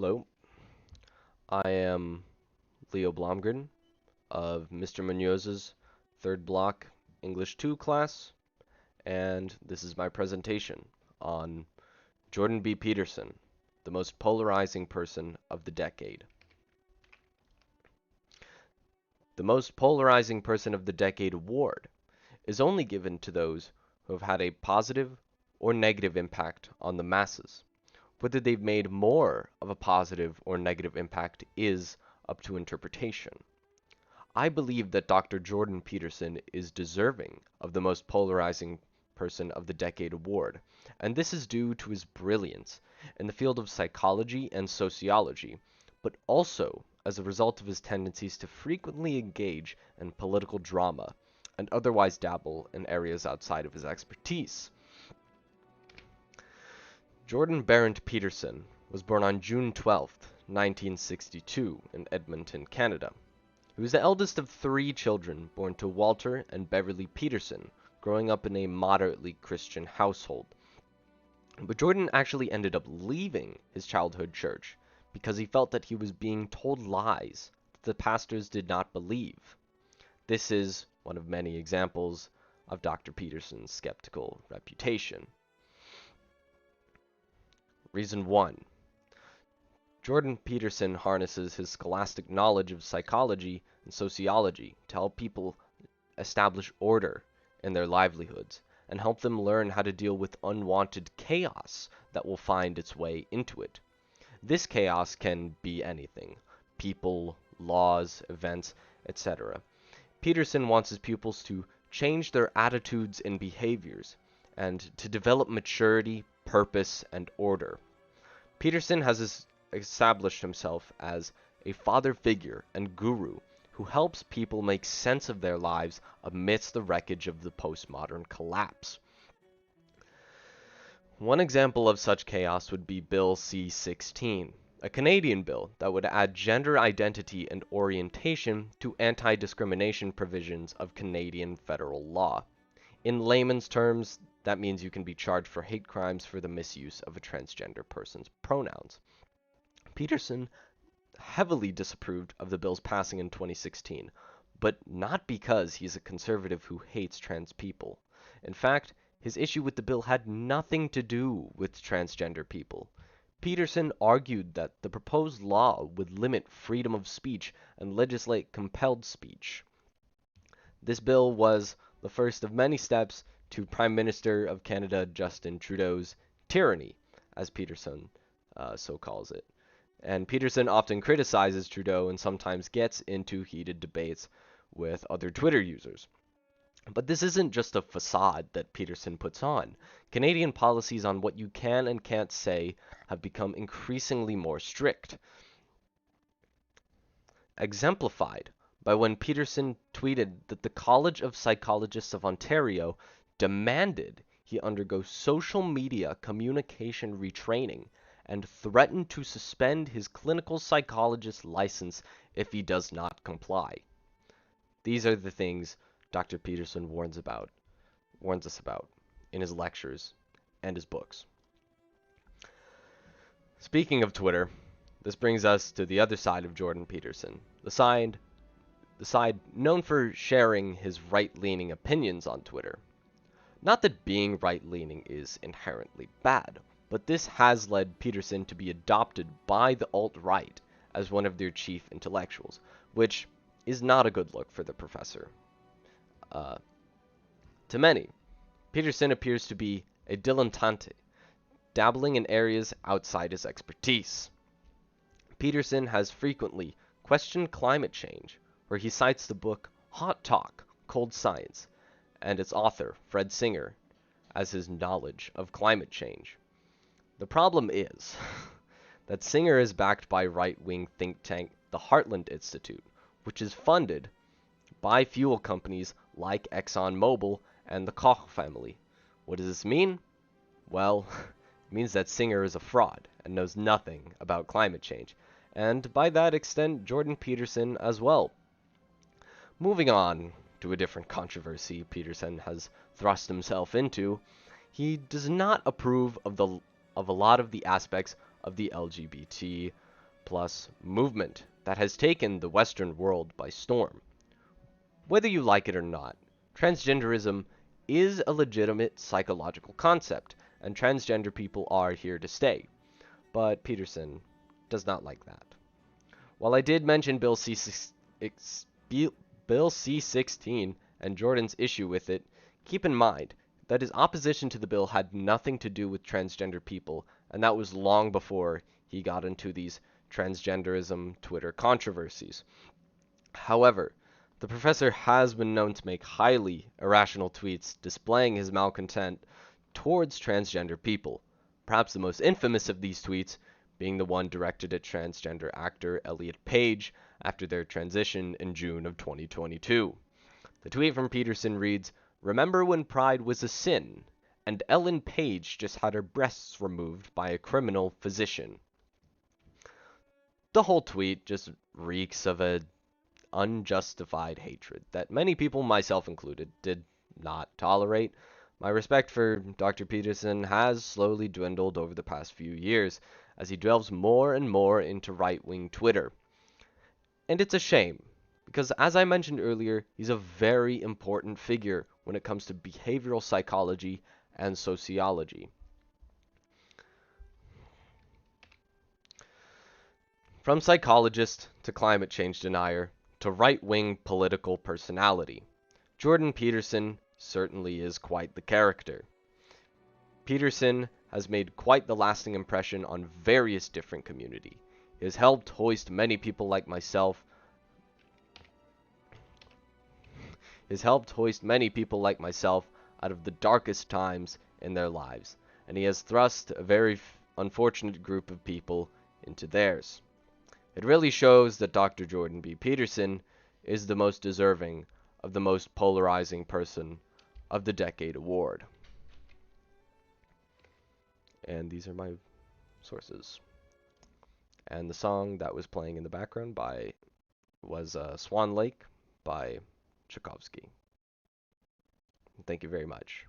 Hello, I am Leo Blomgren of Mr. Munoz's third block English 2 class, and this is my presentation on Jordan B. Peterson, the most polarizing person of the decade. The most polarizing person of the decade award is only given to those who have had a positive or negative impact on the masses. Whether they've made more of a positive or negative impact is up to interpretation. I believe that Dr. Jordan Peterson is deserving of the most polarizing person of the decade award, and this is due to his brilliance in the field of psychology and sociology, but also as a result of his tendencies to frequently engage in political drama and otherwise dabble in areas outside of his expertise. Jordan Barrett Peterson was born on June 12, 1962, in Edmonton, Canada. He was the eldest of three children born to Walter and Beverly Peterson, growing up in a moderately Christian household. But Jordan actually ended up leaving his childhood church because he felt that he was being told lies that the pastors did not believe. This is one of many examples of Dr. Peterson's skeptical reputation. Reason 1. Jordan Peterson harnesses his scholastic knowledge of psychology and sociology to help people establish order in their livelihoods and help them learn how to deal with unwanted chaos that will find its way into it. This chaos can be anything: people, laws, events, etc. Peterson wants his pupils to change their attitudes and behaviors and to develop maturity, purpose, and order. Peterson has established himself as a father figure and guru who helps people make sense of their lives amidst the wreckage of the postmodern collapse. One example of such chaos would be Bill C-16, a Canadian bill that would add gender identity and orientation to anti-discrimination provisions of Canadian federal law. In layman's terms, that means you can be charged for hate crimes for the misuse of a transgender person's pronouns. Peterson heavily disapproved of the bill's passing in 2016, but not because he's a conservative who hates trans people. In fact, his issue with the bill had nothing to do with transgender people. Peterson argued that the proposed law would limit freedom of speech and legislate compelled speech. This bill was the first of many steps to Prime Minister of Canada Justin Trudeau's tyranny, as Peterson so calls it. And Peterson often criticizes Trudeau and sometimes gets into heated debates with other Twitter users. But this isn't just a facade that Peterson puts on. Canadian policies on what you can and can't say have become increasingly more strict, exemplified by when Peterson tweeted that the College of Psychologists of Ontario demanded he undergo social media communication retraining and threatened to suspend his clinical psychologist license if he does not comply. These are the things Dr. Peterson warns us about in his lectures and his books. Speaking of Twitter, this brings us to the other side of Jordan Peterson, the side known for sharing his right-leaning opinions on Twitter. Not that being right-leaning is inherently bad, but this has led Peterson to be adopted by the alt-right as one of their chief intellectuals, which is not a good look for the professor. To many, Peterson appears to be a dilettante, dabbling in areas outside his expertise. Peterson has frequently questioned climate change, where he cites the book Hot Talk, Cold Science, and its author, Fred Singer, as his knowledge of climate change. The problem is that Singer is backed by right-wing think tank the Heartland Institute, which is funded by fuel companies like ExxonMobil and the Koch family. What does this mean? Well, it means that Singer is a fraud and knows nothing about climate change, and by that extent, Jordan Peterson as well. Moving on to a different controversy Peterson has thrust himself into, he does not approve of a lot of the aspects of the LGBT plus movement that has taken the Western world by storm. Whether you like it or not, transgenderism is a legitimate psychological concept, and transgender people are here to stay. But Peterson does not like that. While I did mention Bill C-16 and Jordan's issue with it, keep in mind that his opposition to the bill had nothing to do with transgender people, and that was long before he got into these transgenderism Twitter controversies. However, the professor has been known to make highly irrational tweets displaying his malcontent towards transgender people. Perhaps the most infamous of these tweets being the one directed at transgender actor Elliot Page after their transition in June of 2022. The tweet from Peterson reads, "Remember when pride was a sin, and Ellen Page just had her breasts removed by a criminal physician." The whole tweet just reeks of a unjustified hatred that many people, myself included, did not tolerate. My respect for Dr. Peterson has slowly dwindled over the past few years as he delves more and more into right-wing Twitter. And it's a shame, because as I mentioned earlier, he's a very important figure when it comes to behavioral psychology and sociology. From psychologist to climate change denier to right-wing political personality, Jordan Peterson certainly is quite the character. Peterson has made quite the lasting impression on various different communities. He has helped hoist many people like myself out of the darkest times in their lives, and he has thrust a very unfortunate group of people into theirs. It really shows that Dr. Jordan B. Peterson is the most deserving of the most polarizing person of the Decade Award. And these are my sources. And the song that was playing in the background was Swan Lake by Tchaikovsky. Thank you very much.